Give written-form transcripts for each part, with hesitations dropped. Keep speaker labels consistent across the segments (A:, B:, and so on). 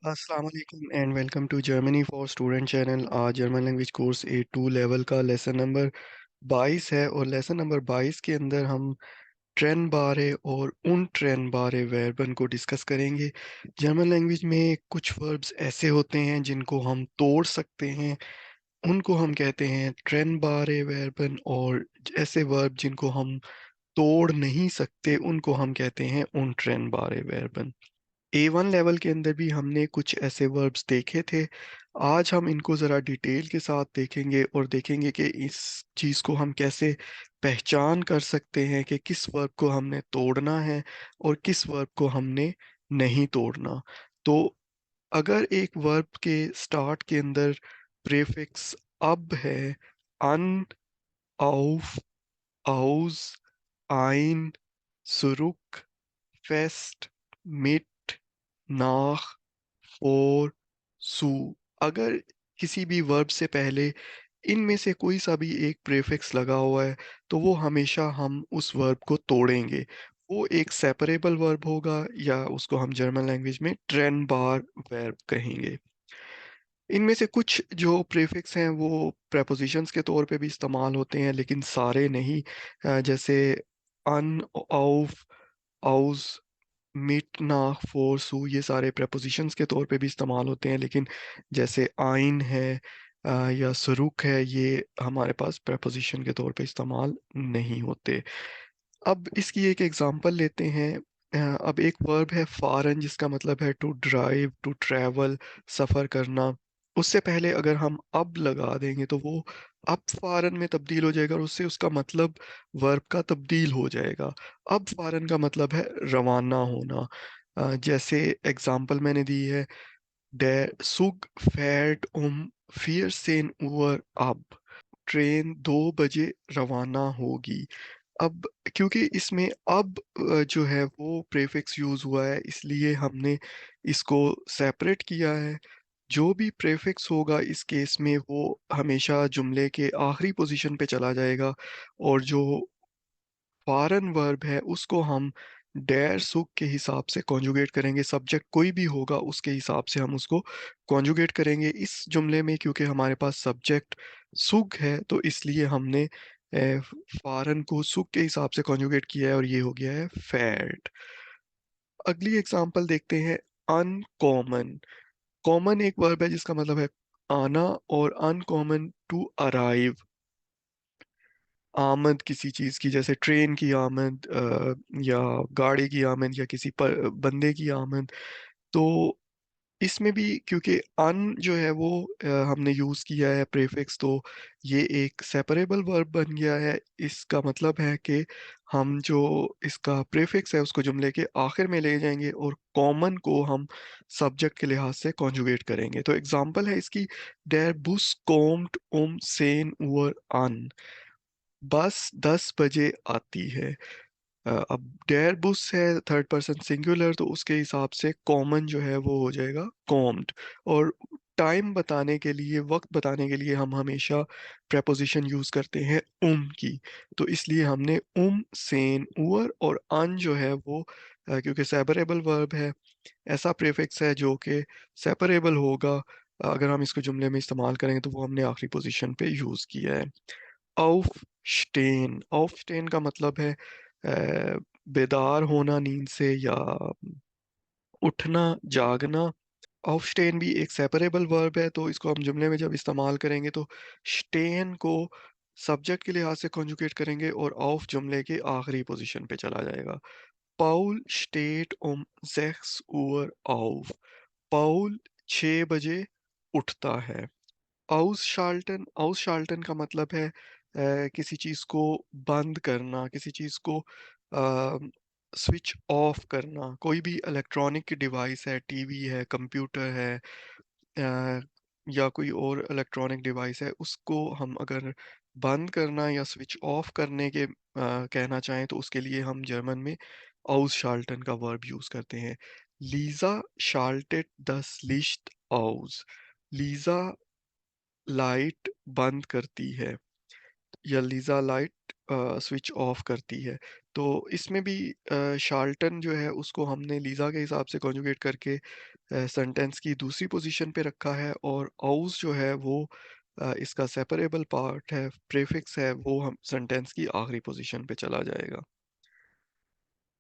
A: अस्सलाम वालेकुम and welcome to Germany for student channel. आज German language course A2 level का लेसन नंबर 22 है और लेसन नंबर 22 के अंदर हम ट्रेन बारे और उन ट्रेन बारे वर्बन को डिस्कस करेंगे। जर्मन लैंग्वेज में कुछ वर्ब्स ऐसे होते हैं जिनको हम तोड़ सकते हैं, उनको हम कहते हैं ट्रेन बारे वर्बन, और ऐसे वर्ब जिनको हम तोड़ नहीं सकते उनको हम कहते हैं उन ट्रेन बारे वर्बन। A1 लेवल के अंदर भी हमने कुछ ऐसे वर्ब्स देखे थे। आज हम इनको ज़रा डिटेल के साथ देखेंगे और देखेंगे कि इस चीज़ को हम कैसे पहचान कर सकते हैं कि किस वर्ब को हमने तोड़ना है और किस वर्ब को हमने नहीं तोड़ना। तो अगर एक वर्ब के स्टार्ट के अंदर प्रीफिक्स अब है, अन, auf, aus, ein, zurück, fest, mit, nach, और सू, अगर किसी भी वर्ब से पहले इनमें से कोई सा भी एक प्रीफिक्स लगा हुआ है तो वो हमेशा हम उस वर्ब को तोड़ेंगे। वो एक सेपरेबल वर्ब होगा या उसको हम जर्मन लैंग्वेज में ट्रेन बार वर्ब कहेंगे। इनमें से कुछ जो प्रीफिक्स हैं वो प्रेपोजिशंस के तौर पे भी इस्तेमाल होते हैं लेकिन सारे नहीं। जैसे अन, ऑफ, आउस, मीट, नाक, फोर, सू, ये सारे प्रेपोजिशंस के तौर पे भी इस्तेमाल होते हैं, लेकिन जैसे आइन है या सरुक है, ये हमारे पास प्रेपोजिशन के तौर पे इस्तेमाल नहीं होते। अब इसकी एक एग्जांपल लेते हैं। अब एक वर्ब है फारन जिसका मतलब है टू ड्राइव, टू ट्रैवल, सफ़र करना। उससे पहले अगर हम अब लगा देंगे तो वो अब फारन में तब्दील हो जाएगा और उससे उसका मतलब वर्ब का तब्दील हो जाएगा। अब फारन का मतलब है रवाना होना। जैसे एग्जांपल मैंने दी है, Der Zug fährt um 14 Uhr ab। Train 2 बजे रवाना होगी। अब क्योंकि इसमें अब जो है वो प्रीफिक्स यूज हुआ है इसलिए हमने इसको सेपरेट किया है। जो भी प्रीफिक्स होगा इस केस में वो हमेशा जुमले के आखिरी पोजीशन पे चला जाएगा, और जो फॉरेन वर्ब है उसको हम डेर सुक के हिसाब से कॉन्जुगेट करेंगे। सब्जेक्ट कोई भी होगा उसके हिसाब से हम उसको कॉन्जुगेट करेंगे। इस जुमले में क्योंकि हमारे पास सब्जेक्ट सुक है तो इसलिए हमने फॉरेन को सुक के हिसाब से कॉन्जुगेट किया है और ये हो गया है फैट। अगली एग्जांपल देखते हैं, अनकॉमन। कॉमन एक वर्ब है जिसका मतलब है आना, और अनकॉमन टू अराइव। आमद किसी चीज़ की, जैसे ट्रेन की आमद, या गाड़ी की आमद, या किसी पर बंदे की आमद। तो इसमें भी क्योंकि अन जो है वो हमने यूज़ किया है प्रीफिक्स, तो ये एक सेपरेबल वर्ब बन गया है। इसका मतलब है कि हम जो इसका प्रीफिक्स है उसको जुमले के आखिर में ले जाएंगे और कॉमन को हम सब्जेक्ट के लिहाज से कॉन्जुगेट करेंगे। तो एग्जांपल है इसकी, डेर बुस कोम्ट सेन उर अन। बस 10 बजे आती है। अब डेयर बुस है थर्ड पर्सन सिंगुलर, तो उसके हिसाब से कॉमन जो है वो हो जाएगा कॉम्ड। और टाइम बताने के लिए, वक्त बताने के लिए हम हमेशा प्रेपोजिशन यूज करते हैं की। तो इसलिए हमने सेन उर, और अन जो है वो क्योंकि सेपरेबल वर्ब है, ऐसा प्रीफिक्स है जो कि सेपरेबल होगा। अगर हम इसको जुमले में इस्तेमाल करेंगे तो वो हमने आखिरी पोजीशन पे यूज किया है। aufstehen। aufstehen का मतलब है बेदार होना नींद से या उठना, जागना। aufstehen भी एक सेपरेबल वर्ब है, तो इसको हम जुमले में जब इस्तेमाल करेंगे तो स्टेन को सब्जेक्ट के लिहाज से कॉन्जुगेट करेंगे और ऑफ जुमले के आखिरी पोजीशन पे चला जाएगा। पाउल स्टेट sechs Uhr auf। पाउल 6 बजे उठता है। आउसशाल्टन का मतलब है किसी चीज़ को बंद करना, किसी चीज़ को स्विच ऑफ करना। कोई भी इलेक्ट्रॉनिक डिवाइस है, टीवी है, कंप्यूटर है, अ, या कोई और इलेक्ट्रॉनिक डिवाइस है, उसको हम अगर बंद करना या स्विच ऑफ करने के कहना चाहें तो उसके लिए हम जर्मन में आउसशाल्टन का वर्ब यूज़ करते हैं। लीज़ा शाल्टेट das Licht aus। Lisa light बंद करती है या लीज़ा लाइट स्विच ऑफ करती है। तो इसमें भी शाल्टन जो है उसको हमने लीज़ा के हिसाब से कॉन्जुगेट करके सेंटेंस की दूसरी पोजीशन पे रखा है, और आउस जो है वो इसका सेपरेबल पार्ट है, प्रीफिक्स है, वो हम सेंटेंस की आखिरी पोजीशन पे चला जाएगा।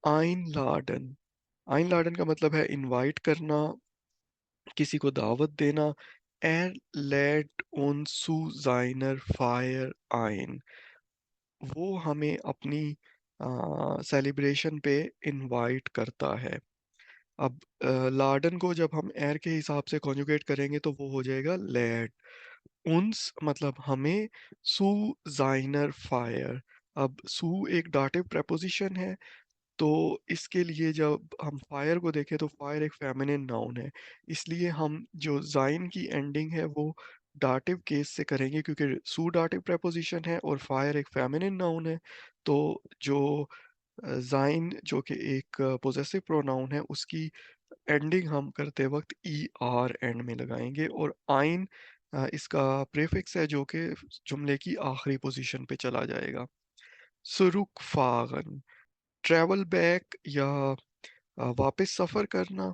A: आइनलाडन, आइनलाडन का मतलब है इनवाइट करना, किसी को दावत देना। Er lädt uns zu seiner Feier ein, वो हमें अपनी सेलिब्रेशन पे इनवाइट करता है। अब लाडन को जब हम एर के हिसाब से कॉन्जुगेट करेंगे तो वो हो जाएगा लैड। उन्स मतलब हमें, सू जाइनर फायर। अब सू एक डाटिव preposition है, तो इसके लिए जब हम फायर को देखें तो फायर एक फेमिनिन नाउन है, इसलिए हम जो जाइन की एंडिंग है वो डाटिव केस से करेंगे, क्योंकि सू डाटिव preposition है और फायर एक फेमिनिन नाउन है। तो जो जाइन जो कि एक पोजेसिव प्रोनाउन है, उसकी एंडिंग हम करते वक्त ई आर एंड में लगाएंगे, और आइन इसका प्रीफिक्स है जो कि जुमले की आखिरी पोजीशन पे चला जाएगा। सुरुक फागन, ट्रैवल बैक या वापस सफ़र करना,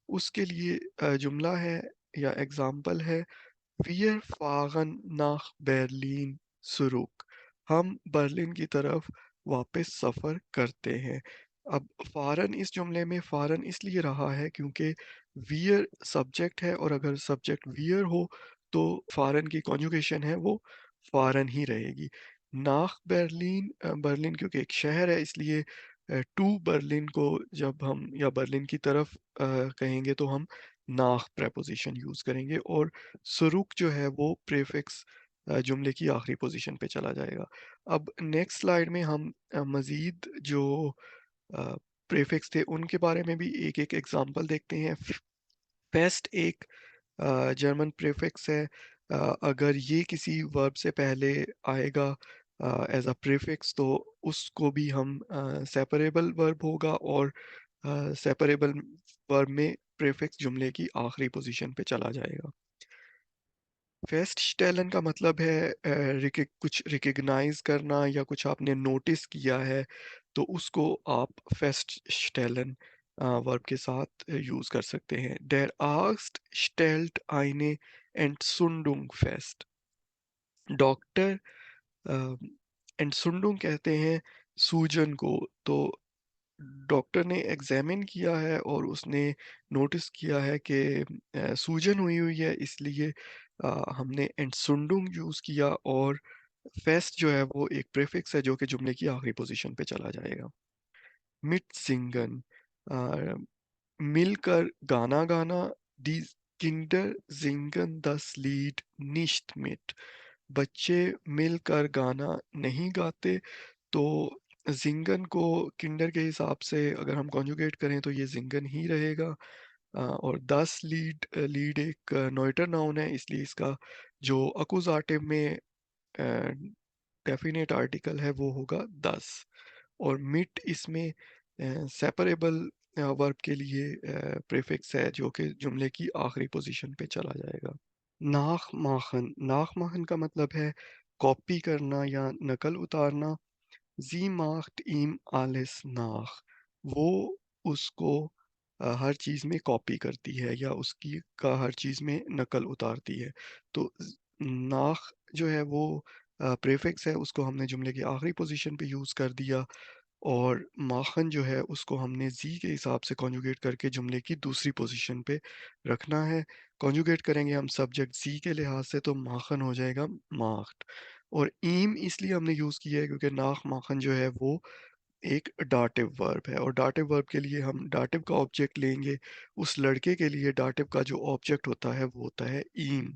A: उसके लिए जुमला है या एग्जाम्पल है, Wir fahren nach Berlin zurück, हम बर्लिन की तरफ वापस सफ़र करते हैं। अब फारन इस जुमले में फारन इसलिए रहा है क्योंकि वियर सब्जेक्ट है, और अगर सब्जेक्ट वियर हो तो फारन की कॉन्जुगेशन है वो फारन ही रहेगी। नाख बर्लिन, बर्लिन क्योंकि एक शहर है, इसलिए टू बर्लिन को जब हम या बर्लिन की तरफ कहेंगे तो हम नाख प्रेपोजिशन यूज़ करेंगे, और सुरुक जो है वो प्रीफिक्स जुमले की आखिरी पोजीशन पे चला जाएगा। अब नेक्स्ट स्लाइड में हम मज़ीद जो प्रीफिक्स थे उनके बारे में भी एक-एक एग्ज़ाम्पल देखते हैं। फेस्ट एक जर्मन प्रीफिक्स है। अगर ये किसी वर्ब से पहले आएगा एज़ अ प्रीफिक्स, तो उसको भी हम सेपरेबल वर्ब होगा, और सेपरेबल वर्ब में प्रीफिक्स जुमले की आखिरी पोजीशन पे चला जाएगा। फेस्टस्टेलन का मतलब है कुछ रिकग्नाइज करना या कुछ आपने नोटिस किया है, तो उसको आप फेस्टस्टेलन वर्ब के साथ यूज कर सकते हैं। Der Arzt stellt eine Entzündung fest। Doctor एंटसुंडुंग कहते हैं सूजन को। तो डॉक्टर ने एग्जामिन किया है और उसने नोटिस किया है कि सूजन हुई हुई है, इसलिए हमने एंटसुंडुंग यूज़ किया, और फेस्ट जो है वो एक प्रीफिक्स है जो कि जुमले की आखिरी पोजीशन पे चला जाएगा। मिट सिंगन, मिलकर गाना गाना। दी किंडर जिंगन दस लीड निश्त मिट, बच्चे मिलकर गाना नहीं गाते। तो जिंगन को किंडर के हिसाब से अगर हम कॉन्जुगेट करें तो ये जिंगन ही रहेगा। और 10 लीड, लीड एक नोएटर नाउन है, इसलिए इसका जो अकुजाटिव में डेफिनेट आर्टिकल है वो होगा 10। और मिट इसमें सेपरेबल वर्ब के लिए प्रीफिक्स है जो कि जुमले की आखिरी पोजीशन पे चला जाएगा। नाख माखन, नाख माखन का मतलब है कॉपी करना या नकल उतारना। Sie macht ihm alles nach, वो उसको हर चीज़ में कॉपी करती है या उसकी का हर चीज़ में नकल उतारती है। तो नाख जो है वो प्रीफिक्स है, उसको हमने जुमले की आखिरी पोजीशन पे यूज़ कर दिया, और माखन जो है उसको हमने जी के हिसाब से कॉन्जुगेट करके जुमले की दूसरी पोजीशन पे रखना है। कॉन्जुगेट करेंगे हम सब्जेक्ट जी के लिहाज से, तो माखन हो जाएगा माख्ड। और ईम इसलिए हमने यूज़ किया है क्योंकि नाख माखन जो है वो एक डाटिव वर्ब है, और डाटिव वर्ब के लिए हम डाटिव का ऑब्जेक्ट लेंगे। उस लड़के के लिए डाटिव का जो ऑब्जेक्ट होता है वो होता है ईम।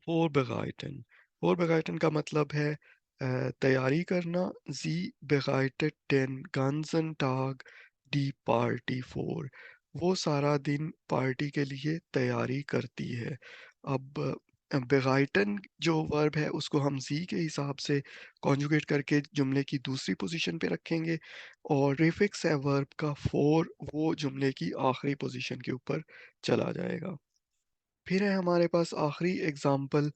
A: Vorbereiten, Vorbereiten का मतलब है तैयारी करना। Sie bereitet den ganzen Tag die Party vor, वो सारा दिन पार्टी के लिए तैयारी करती है। अब बेगाइटन जो वर्ब है उसको हम जी के हिसाब से कॉन्जुगेट करके जुमले की दूसरी पोजीशन पे रखेंगे, और प्रीफिक्स है वर्ब का फोर, वो जुमले की आखिरी पोजीशन के ऊपर चला जाएगा। फिर है हमारे पास आखिरी एग्जाम्पल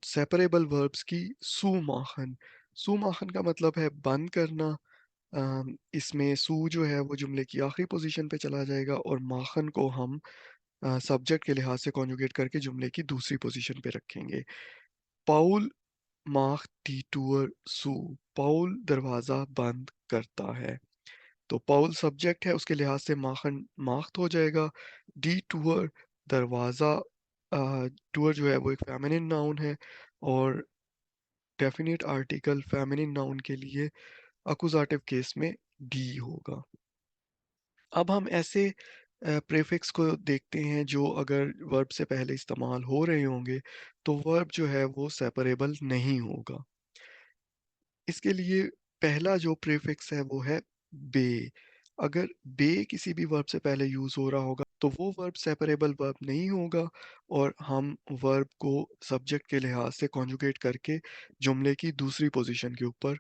A: सेपरेबल वर्ब्स की, सूमाखन। सूमाखन का मतलब है बंद करना। इसमें सू जो है वो जुमले की आखिरी पोजीशन पे चला जाएगा और माखन को हम सब्जेक्ट के लिहाज से कॉन्जुगेट करके जुमले की दूसरी पोजीशन पे रखेंगे। पाउल माख दी टूर सू, पाउल दरवाजा बंद करता है। तो पाउल सब्जेक्ट है, उसके लिहाज से माखन माख्त हो जाएगा। डी टूर दरवाजा, टूर जो है वो एक फेमिनिन नाउन है और डेफिनेट आर्टिकल फेमिनिन नाउन के लिए अकुजाटिव केस में डी होगा। अब हम ऐसे प्रीफिक्स को देखते हैं जो अगर वर्ब से पहले इस्तेमाल हो रहे होंगे तो वर्ब जो है वो सेपरेबल नहीं होगा। इसके लिए पहला जो प्रीफिक्स है वो है बे। अगर बे किसी भी वर्ब से पहले यूज हो रहा होगा तो वो वर्ब सेपरेबल वर्ब नहीं होगा और हम वर्ब को सब्जेक्ट के लिहाज से कॉन्जुगेट करके जुमले की दूसरी पोजीशन के ऊपर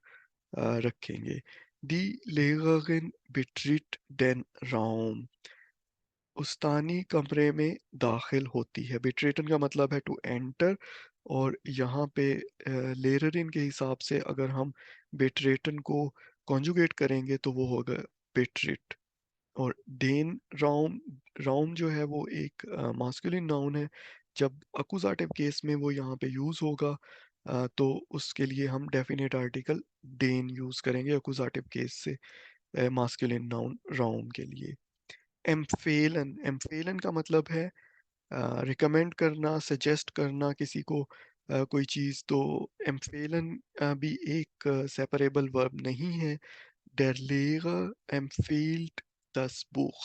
A: रखेंगे। दी लेगरिन बिट्रिट डेन राउम, उस्तानी कमरे में दाखिल होती है। बिट्रेटन का मतलब है टू एंटर और यहाँ पे लेररिन के हिसाब से अगर हम बिट्रेटन को कॉन्जुगेट करेंगे तो वो होगा बिट्रिट। और डेन राउम, राउम जो है वो एक मास्कुलिन नाउन है। जब अकुजाटिव केस में वो यहाँ पे यूज होगा तो उसके लिए हम डेफिनेट आर्टिकल डेन यूज करेंगे अकुजाटिव केस से मास्कुलिन नाउन राउम के लिए। एम्फेलन, एम्फेलन का मतलब है रिकमेंड करना, सजेस्ट करना किसी को कोई चीज़। तो एम्फेलन भी एक सेपरेबल वर्ब नहीं है। Der Lehrer empfiehlt das Buch,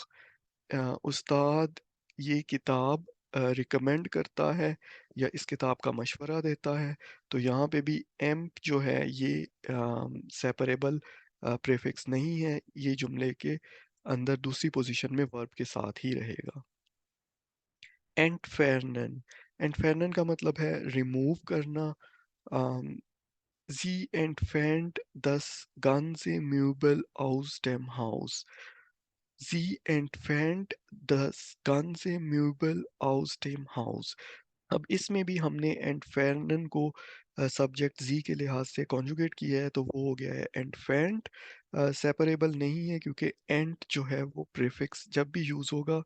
A: उस्ताद ये किताब रिकमेंड करता है या इस किताब का मशवरा देता है। तो यहाँ पे भी एम्प जो है ये सेपरेबल प्रीफिक्स नहीं है, ये जुमले के अंदर दूसरी पोजीशन में वर्ब के साथ ही रहेगा। एंटफेरनन, एंटफेरनन का मतलब है रिमूव करना। Sie entfernt das ganze Möbel aus dem Haus. Sie entfernt das ganze Möbel aus dem Haus. अब इसमें भी हमने एंटफेरनन को सब्जेक्ट जी के लिहाज से कॉन्जुगेट किया है तो वो हो गया है एंटफेंट। सेपरेबल नहीं है क्योंकि एंट जो है वो प्रीफिक्स जब भी यूज होगा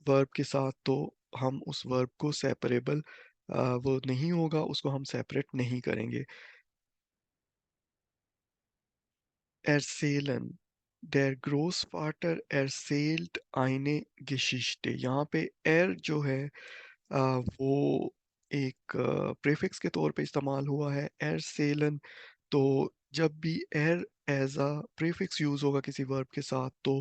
A: वर्ब के साथ तो हम उस वर्ब को सेपरेबल वो नहीं होगा, उसको हम सेपरेट नहीं करेंगे। erzählen, der Großvater erzählt eine Geschichte। यहाँ पे er जो है वो एक प्रीफिक्स के तौर पे इस्तेमाल हुआ है erzählen। तो जब भी er as a prefix use होगा किसी वर्ब के साथ तो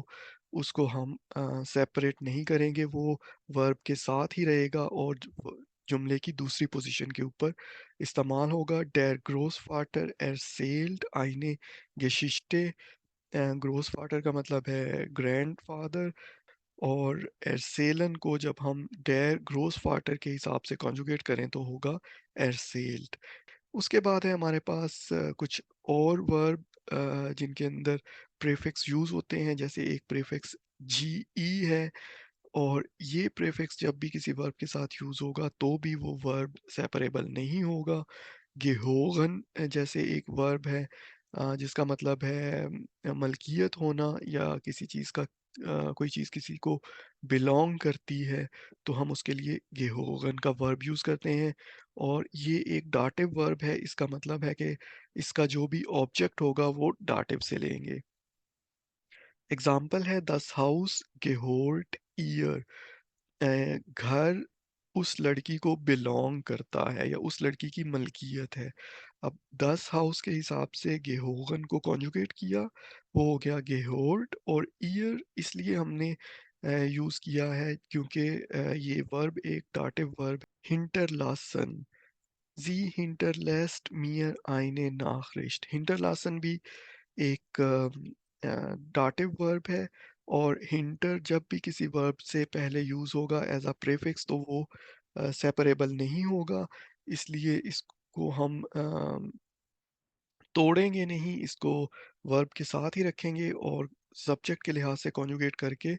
A: उसको हम सेपरेट नहीं करेंगे, वो वर्ब के साथ ही रहेगा और जुमले की दूसरी पोजीशन के ऊपर इस्तेमाल होगा। der Großvater erzählt eine Geschichte, ग्रोसफादर का मतलब है ग्रैंडफादर और एरसेलन को जब हम डेर ग्रोसफादर के हिसाब से कॉन्जुगेट करें तो होगा एरसेल्ड। उसके बाद है हमारे पास कुछ और वर्ब जिनके अंदर प्रीफिक्स यूज होते हैं, जैसे एक प्रीफिक्स जी ई है और ये प्रीफिक्स जब भी किसी वर्ब के साथ यूज होगा तो भी वो वर्ब सेपरेबल नहीं होगा। गेहोगन जैसे एक वर्ब है जिसका मतलब है मलकियत होना या किसी चीज़ का कोई चीज़ किसी को बिलोंग करती है तो हम उसके लिए गेहोगन का वर्ब यूज़ करते हैं और ये एक डाटिव वर्ब है। इसका मतलब है कि इसका जो भी ऑब्जेक्ट होगा वो डाटिव से लेंगे। एग्जाम्पल है दस हाउस गेहोल्ट ईयर, घर उस लड़की को बिलोंग करता है या उस लड़की की मलकियत है। अब 10 हाउस के हिसाब से गेहोगन को कॉन्जुगेट किया, वो हो गया गेहोल्ट। और ईयर इसलिए हमने यूज किया है क्योंकि ये वर्ब एक डाटिव वर्ब हिंटरलासन। जी hinterlässt mir eine Nachricht, हिंटरलासन भी एक डाटिव वर्ब है और हिंटर जब भी किसी वर्ब से पहले यूज होगा एज अ प्रीफिक्स तो वो सेपरेबल नहीं होगा, इसलिए इसको हम तोड़ेंगे नहीं, इसको वर्ब के साथ ही रखेंगे और सब्जेक्ट के लिहाज से कॉन्जुगेट करके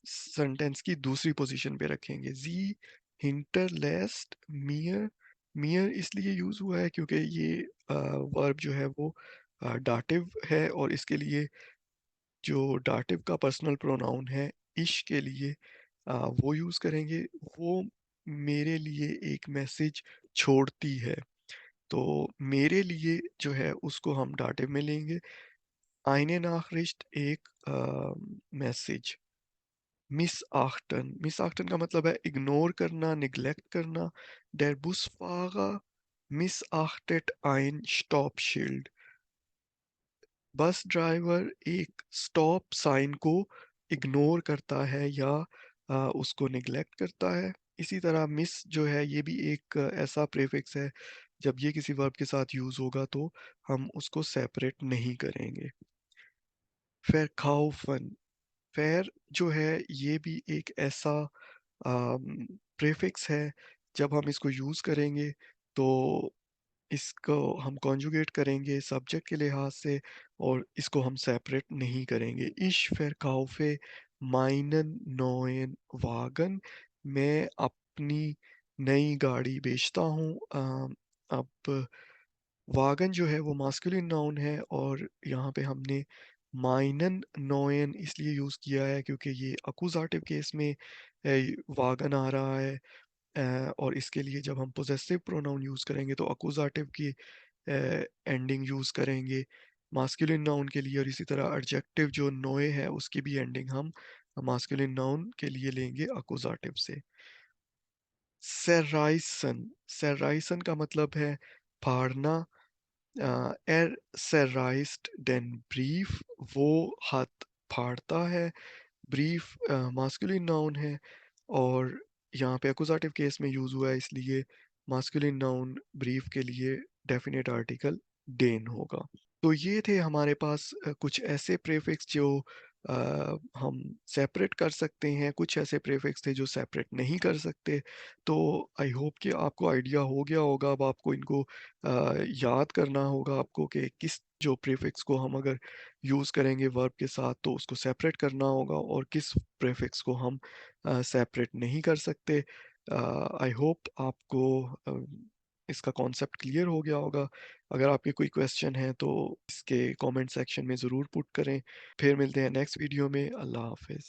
A: सेंटेंस की दूसरी पोजीशन पे रखेंगे। जी hinterlässt mir, मियर इसलिए यूज हुआ है क्योंकि ये वर्ब जो है वो डाटिव है और इसके लिए जो डाटिव का पर्सनल प्रोनाउन है इश के लिए वो यूज़ करेंगे। वो मेरे लिए एक मैसेज छोड़ती है, तो मेरे लिए जो है उसको हम डाटिव में लेंगे। Eine Nachricht एक मैसेज। मिसआख्टन का मतलब है इग्नोर करना, निग्लेक्ट करना। Der Busfahrer missachtet ein Stoppschild। Bus driver एक स्टॉप साइन को इग्नोर करता है या उसको निग्लेक्ट करता है। इसी तरह मिस जो है ये भी एक ऐसा प्रीफिक्स है, जब ये किसी वर्ब के साथ यूज होगा तो हम उसको सेपरेट नहीं करेंगे। verkaufen, फेयर जो है ये भी एक ऐसा प्रीफिक्स है, जब हम इसको यूज करेंगे तो इसको हम कॉन्जुगेट करेंगे सब्जेक्ट के लिहाज से, और इसको हम सेपरेट नहीं करेंगे। इश verkaufe meinen neuen Wagen। मैं अपनी नई गाड़ी बेचता हूँ। अब वागन जो है वो मास्कुलिन नाउन है, और यहाँ पे हमने माइनन नोयन इसलिए यूज़ किया है क्योंकि ये अकुजाटिव केस में वागन आ रहा है। और इसके लिए जब हम पोजेसिव प्रोनाउन यूज़ करेंगे तो अकुजाटिव की एंडिंग यूज़ करेंगे मास्कुलिन नाउन के लिए, और इसी तरह एडजेक्टिव जो नोए है उसकी भी एंडिंग हम मास्कुलिन नाउन के लिए लेंगे अकुजाटिव से। सेराइसन, सेराइसन का मतलब है फाड़ना। er zerreißt den Brief, वो हाथ फाड़ता है। ब्रीफ मास्कुलिन नाउन है, और यहाँ पे अकुजाटिव केस में यूज हुआ है, इसलिए मास्कुलिन नाउन ब्रीफ के लिए डेफिनेट आर्टिकल डेन होगा। तो ये थे हमारे पास कुछ ऐसे प्रीफिक्स जो हम सेपरेट कर सकते हैं, कुछ ऐसे प्रीफिक्स थे जो सेपरेट नहीं कर सकते। तो आई होप कि आपको आइडिया हो गया होगा। अब आपको इनको याद करना होगा आपको कि किस जो प्रीफिक्स को हम अगर यूज़ करेंगे वर्ब के साथ तो उसको सेपरेट करना होगा, और किस प्रीफिक्स को हम सेपरेट नहीं कर सकते। आई होप आपको इसका कॉन्सेप्ट क्लियर हो गया होगा। अगर आपके कोई क्वेश्चन है तो इसके कमेंट सेक्शन में ज़रूर पुट करें। फिर मिलते हैं नेक्स्ट वीडियो में। अल्लाह हाफ़िज़।